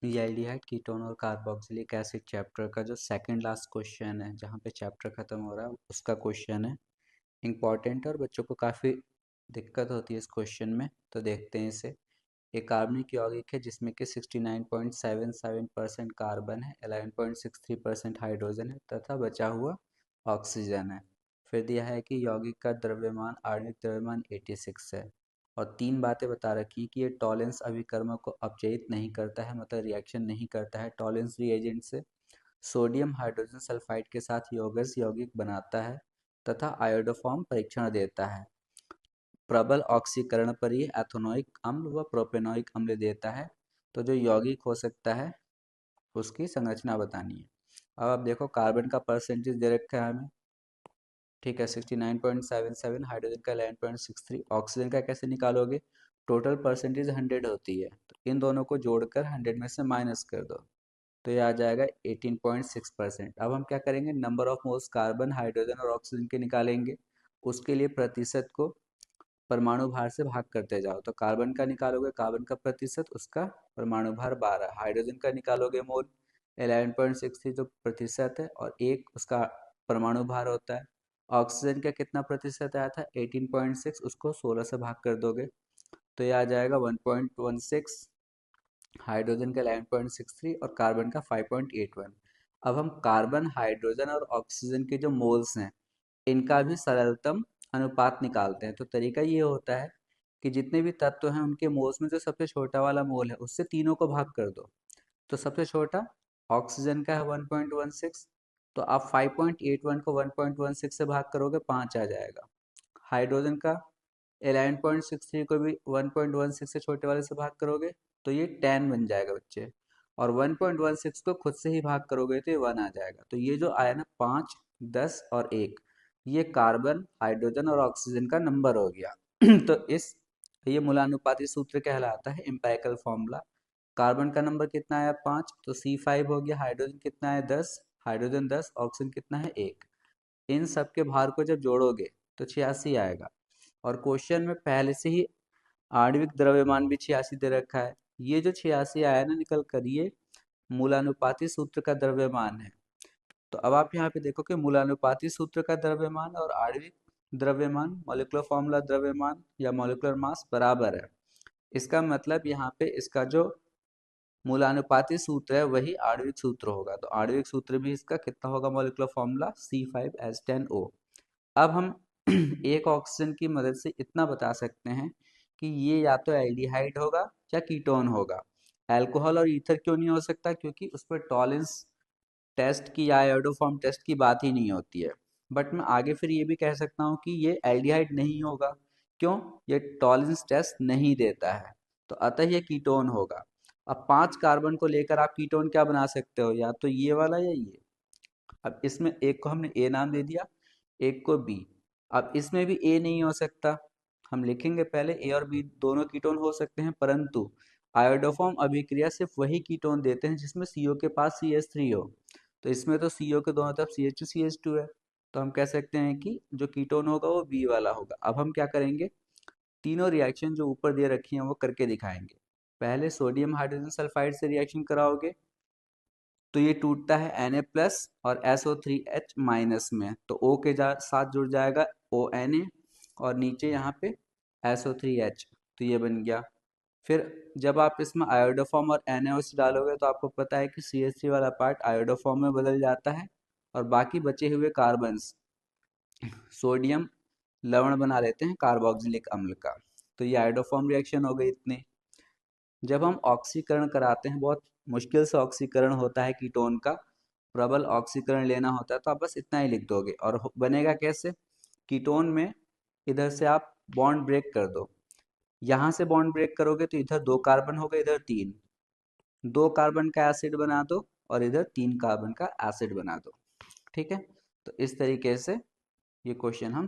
ये aldehyde ketone और carboxylic acid chapter का जो सेकंड लास्ट क्वेश्चन है, जहाँ पे चैप्टर खत्म हो रहा है उसका क्वेश्चन है। इम्पॉर्टेंट है और बच्चों को काफ़ी दिक्कत होती है इस क्वेश्चन में, तो देखते हैं इसे। एक कार्बनिक यौगिक है जिसमें कि 69.77% कार्बन है, 11.63% हाइड्रोजन है तथा बचा हुआ ऑक्सीजन है। फिर दिया है कि यौगिक का द्रव्यमान आणविक द्रव्यमान 86 है और तीन बातें बता रखी हैं कि ये टॉलेंस अभिकर्मक को अपचयित नहीं करता है, मतलब रिएक्शन नहीं करता है टॉलेंस रिएजेंट से। सोडियम हाइड्रोजन सल्फाइड के साथ यौगिक यौगिक बनाता है तथा आयोडोफॉर्म परीक्षण देता है। प्रबल ऑक्सीकरण पर ये एथेनोइक अम्ल व प्रोपेनोइक अम्ल देता है। तो जो यौगिक हो सकता है उसकी संरचना बतानी है। अब आप देखो कार्बन का परसेंटेज दे रखा है हमें, ठीक है, 69.77, हाइड्रोजन का 11.63, ऑक्सीजन का कैसे निकालोगे? टोटल परसेंटेज 100 होती है, तो इन दोनों को जोड़कर 100 में से माइनस कर दो, तो ये आ जाएगा 18.6%। अब हम क्या करेंगे, number of moles carbon hydrogen और ऑक्सीजन के निकालेंगे। उसके लिए प्रतिशत को परमाणु भार से भाग करते जाओ, तो कार्बन का निकालोगे कार्बन का प्रतिशत, उसका परमाणु भार 12, हाइड्रोजन का निकालोगे मोल 11.63 जो प्रतिशत है और एक उसका परमाणु भार होता है। ऑक्सीजन का कितना प्रतिशत आया था 18.6, उसको 16 से भाग कर दोगे तो ये आ जाएगा 1.16, हाइड्रोजन का 11.63 और कार्बन का 5.81। अब हम कार्बन हाइड्रोजन और ऑक्सीजन के जो मोल्स हैं इनका भी सरलतम अनुपात निकालते हैं। तो तरीका ये होता है कि जितने भी तत्व हैं उनके मोल्स में जो सबसे छोटा वाला मोल है उससे तीनों को भाग कर दो। तो सबसे छोटा ऑक्सीजन का है 1.16, तो आप 5.81 को 1.16 से भाग करोगे 5 आ जाएगा। हाइड्रोजन का 11.63 को भी 1.16 से छोटे वाले से भाग करोगे तो ये 10 बन जाएगा बच्चे, और 1.16 को खुद से ही भाग करोगे तो ये 1 आ जाएगा। तो ये जो आया ना 5, 10 और 1, ये कार्बन हाइड्रोजन और ऑक्सीजन का नंबर हो गया। तो ये मूलानुपाती सूत्र कहलाता है, एम्पिरिकल फॉर्मूला। कार्बन का नंबर कितना आया 5, तो C5 हो गया। हाइड्रोजन कितना है 10, हाइड्रोजन 10, ऑक्सीजन कितना है 1। इन सब के भार को जब जोड़ोगे तो 86 आएगा। और क्वेश्चन में पहले से ही आणविक द्रव्यमान भी 86 दे रखा है। ये जो 86 आया ना निकल कर, ये मूलानुपाती सूत्र का द्रव्यमान है। तो अब आप यहाँ पे देखो कि मूलानुपाती सूत्र का द्रव्यमान और आणविक द्रव्यमान, मॉलिक्यूलर फॉर्मूला द्रव्यमान या मॉलिक्यूलर मास बराबर है। इसका मतलब यहाँ पे इसका जो मूलानुपाती सूत्र है वही आणविक सूत्र होगा, तो आणविक सूत्र भी इसका कितना होगा, मॉलिक्यूलर फॉर्मूला C5H10O। अब हम एक ऑक्सीजन की मदद से इतना बता सकते हैं कि ये या तो एल्डिहाइड होगा या कीटोन होगा। अल्कोहल और ईथर क्यों नहीं हो सकता, क्योंकि उस पर टॉलेंस टेस्ट की या आयोडोफॉर्म टेस्ट की बात ही नहीं होती है। बट मैं आगे फिर ये भी कह सकता हूँ कि ये एल्डिहाइड नहीं होगा, क्यों, ये टॉलेंस टेस्ट नहीं देता है, तो अतः ये कीटोन होगा। अब 5 कार्बन को लेकर आप कीटोन क्या बना सकते हो, या तो ये वाला या ये। अब इसमें एक को हमने ए नाम दे दिया, एक को बी। अब इसमें भी ए नहीं हो सकता, हम लिखेंगे पहले ए और बी दोनों कीटोन हो सकते हैं, परंतु आयोडोफॉर्म अभिक्रिया सिर्फ वही कीटोन देते हैं जिसमें CO के पास CH3 हो। तो इसमें तो CO के दोनों तरफ CH2 है, तो हम कह सकते हैं कि जो कीटोन होगा वो बी वाला होगा। अब हम क्या करेंगे, तीनों रिएक्शन जो ऊपर दे रखी हैं वो करके दिखाएंगे। पहले सोडियम हाइड्रोजन सल्फाइड से रिएक्शन कराओगे तो ये टूटता है Na+ और SO3H- में, तो O के साथ जुड़ जाएगा ONA और नीचे यहाँ पे SO3H, तो ये बन गया। फिर जब आप इसमें आयोडोफॉर्म और NaOH डालोगे तो आपको पता है कि CH3 वाला पार्ट आयोडोफॉर्म में बदल जाता है और बाकी बचे हुए कार्बन्स सोडियम लवण बना लेते हैं कार्बोक्सिलिक अम्ल का। तो ये आयोडोफॉर्म रिएक्शन हो गई इतने। जब हम ऑक्सीकरण कराते हैं, बहुत मुश्किल से ऑक्सीकरण होता है कीटोन का, प्रबल ऑक्सीकरण लेना होता है, तो आप बस इतना ही लिख दोगे। और बनेगा कैसे, कीटोन में इधर से आप बॉन्ड ब्रेक कर दो, यहाँ से बॉन्ड ब्रेक करोगे तो इधर 2 कार्बन हो गए, इधर 3, 2 कार्बन का एसिड बना दो और इधर 3 कार्बन का एसिड बना दो। ठीक है, तो इस तरीके से ये क्वेश्चन हम